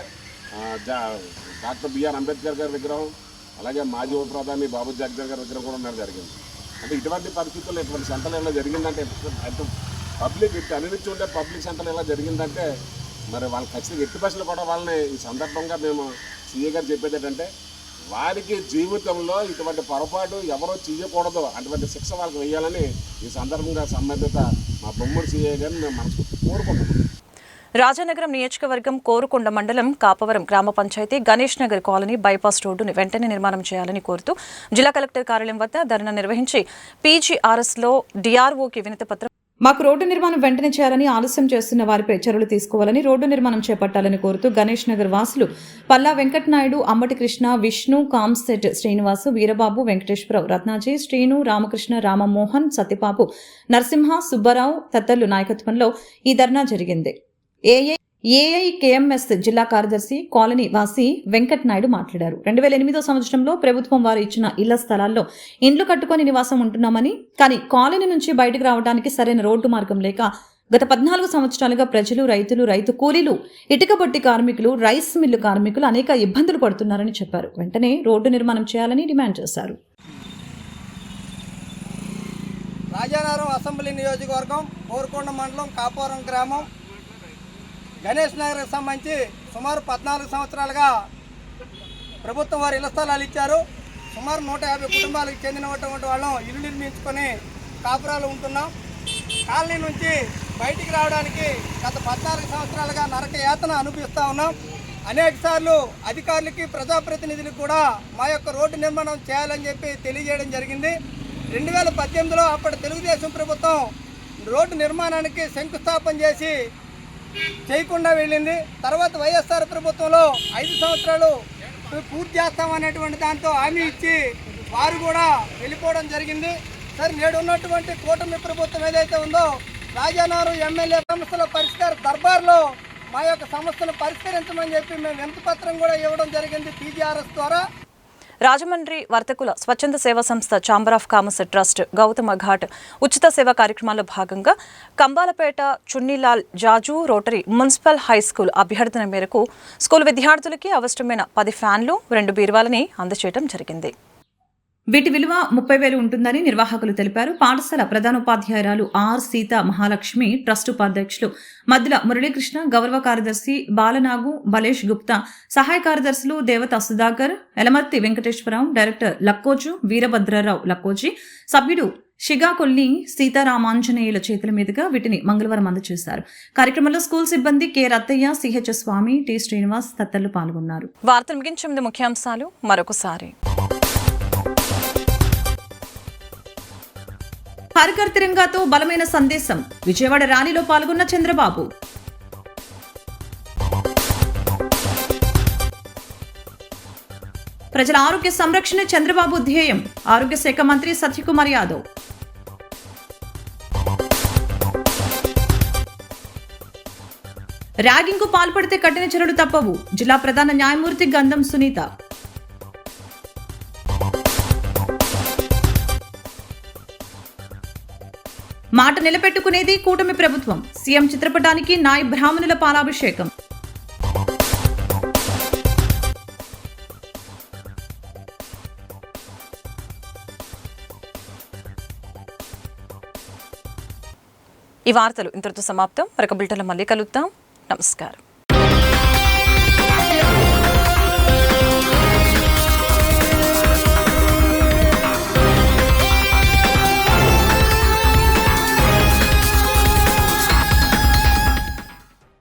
డాక్టర్ బిఆర్ అంబేద్కర్ గారి విగ్రహం, అలాగే మాజీ ఉప ప్రధాని బాబు జగదీష్ గారి విగ్రహం కూడా ఉండడం జరిగింది. అంటే ఇటువంటి పరిస్థితుల్లో ఇటువంటి సెంటర్లు ఎలా జరిగిందంటే పబ్లిక్ అనిపించి ఉండే పబ్లిక్ సెంటర్లు ఎలా జరిగిందంటే మరి వాళ్ళకి ఖచ్చితంగా ఎట్టి బస్సులు కూడా వాళ్ళని ఈ సందర్భంగా మేము సీఏ గారు చెప్పేది ఏంటంటే వారికి జీవితంలో ఇటువంటి పొరపాటు ఎవరో చేయకూడదు, అటువంటి శిక్ష వాళ్ళకి వేయాలని ఈ సందర్భంగా సంబంధిత మా బొమ్మూరు సీఏ గారిని మేము మనసు కోరుకుంటున్నాం. రాజానగరం నియోజకవర్గం కోరుకొండ మండలం కాపవరం గ్రామ పంచాయతీ గణేష్ నగర్ కాలనీ బైపాస్ రోడ్డును వెంటనే నిర్మాణం చేయాలని కోరుతూ జిల్లా కలెక్టర్ కార్యాలయం వద్ద ధర్నా నిర్వహించి పీజీఆర్ఎస్లో డిఆర్ఓకి వినతి పత్రం. మాకు రోడ్డు నిర్మాణం వెంటనే చేయాలని, ఆలస్యం చేస్తున్న వారిపై చర్యలు తీసుకోవాలని, రోడ్డు నిర్మాణం చేపట్టాలని కోరుతూ గణేష్ నగర్ వాసులు పల్లా వెంకటనాయుడు, అమ్మటి కృష్ణ, విష్ణు, కామ్సెట్ శ్రీనివాసు, వీరబాబు, వెంకటేశ్వరరావు, రత్నాజీ, శ్రీను, రామకృష్ణ, రామమోహన్, సత్యబాబు, నరసింహ, సుబ్బారావు తదితరుల నాయకత్వంలో ఈ ధర్నా జరిగింది. ఏఐకేఎంఎస్ జిల్లా కార్యదర్శి కాలనీ వాసి వెంకట్ నాయుడు మాట్లాడారు. 2008వ సంవత్సరంలో ప్రభుత్వం వారు ఇచ్చిన ఇళ్ల స్థలాల్లో ఇండ్లు కట్టుకొని నివాసం ఉంటున్నామని, కానీ కాలనీ నుంచి బయటకు రావడానికి సరైన రోడ్డు మార్గం లేక గత 14 సంవత్సరాలుగా ప్రజలు, రైతులు, రైతు కూలీలు, ఇటుక బొట్టి కార్మికులు, రైస్ మిల్లు కార్మికులు అనేక ఇబ్బందులు పడుతున్నారని చెప్పారు. వెంటనే రోడ్డు నిర్మాణం చేయాలని డిమాండ్ చేశారు. రాజానగరం అసెంబ్లీ నియోజకవర్గం కోరుకొండ మండలం కాపవరం గ్రామం గణేష్ నగర్కి సంబంధించి సుమారు 14 సంవత్సరాలుగా ప్రభుత్వం వారు ఇళ్ల స్థలాలు ఇచ్చారు. సుమారు 150 కుటుంబాలకు చెందినటువంటి వాళ్ళం ఇల్లు నిర్మించుకొని కాపురాలు ఉంటున్నాం. కాలనీ నుంచి బయటికి రావడానికి గత 14 సంవత్సరాలుగా నరక యాతన అనుభవిస్తూ ఉన్నాం. అనేక సార్లు అధికారులకి, ప్రజాప్రతినిధులకు కూడా మా యొక్క రోడ్డు నిర్మాణం చేయాలని చెప్పి తెలియజేయడం జరిగింది. 2018లో అప్పటి తెలుగుదేశం ప్రభుత్వం రోడ్డు నిర్మాణానికి శంకుస్థాపన చేసి చేయకుండా వెళ్ళింది. తర్వాత వైఎస్ఆర్ ప్రభుత్వంలో 5 సంవత్సరాలు పూర్తి చేస్తామనేటువంటి దాంతో హామీ ఇచ్చి వారు కూడా వెళ్ళిపోవడం జరిగింది. సరే నేడు ఉన్నటువంటి కూటమి ప్రభుత్వం ఏదైతే ఉందో రాజానగరం ఎమ్మెల్యే సమస్యల పరిష్కార దర్బార్లో మా యొక్క సమస్యను పరిష్కరించమని చెప్పి మేము వినతి పత్రం కూడా ఇవ్వడం జరిగింది పీజీఆర్ఎస్ ద్వారా. రాజమండ్రి వర్తకుల స్వచ్ఛంద సేవా సంస్థ chamber of commerce trust Gautama ghat ఉచిత సేవా కార్యక్రమాల్లో భాగంగా కంబాలపేట చున్నీలాల్ జాజు రోటరీ మున్సిపల్ హై స్కూల్ అభ్యర్థన మేరకు స్కూల్ విద్యార్థులకి అవసరమైన 10 ఫ్యాన్లు 2 బీరువాలని అందజేయడం జరిగింది. వీటి విలువ 30,000 ఉంటుందని నిర్వాహకులు తెలిపారు. పాఠశాల ప్రధానోపాధ్యాయురాలు ఆర్ సీత మహాలక్ష్మి, ట్రస్ట్ ఉపాధ్యక్షులు మద్దుల మురళీకృష్ణ, గౌరవ కార్యదర్శి బాలనాగు బలేష్ గుప్తా, సహాయ కార్యదర్శులు దేవత సుధాకర్, ఎలమర్తి వెంకటేశ్వరరావు, డైరెక్టర్ లక్కోజు వీరభద్రరావు లక్కోజీ, సభ్యుడు షిగాకొల్లి సీతారామాంజనేయుల చేతుల మీదుగా వీటిని మంగళవారం అందజేశారు. కార్యక్రమంలో స్కూల్ సిబ్బంది కె రత్తయ్య, సిహెచ్ స్వామి, టి శ్రీనివాస్ తదితరులు పాల్గొన్నారు. వార్తలు ముగించే ముందు ముఖ్యాంశాలు మరొకసారి. హర్ ఘర్ తిరంగాతో బలమైన సందేశం. విజయవాడ ర్యాలీలో పాల్గొన్న చంద్రబాబు. ప్రజల ఆరోగ్య సంరక్షణ చంద్రబాబు ధ్యేయం. ఆరోగ్య శాఖ మంత్రి సత్యకుమార్ యాదవ్. ర్యాగింగ్ కు పాల్పడితే కఠిన చర్యలు తప్పవు. జిల్లా ప్రధాన న్యాయమూర్తి గంధం సునీత. మాట నిలబెట్టుకునేది కూటమి ప్రభుత్వం. సీఎం చిత్రపటానికి నాయ్ బ్రాహ్మణుల పాలాభిషేకం. ఈ వార్తలు ఇంతటితో సమాప్తం. మరొక బులెటిన్లో మళ్ళీ కలుద్దాం. నమస్కారం.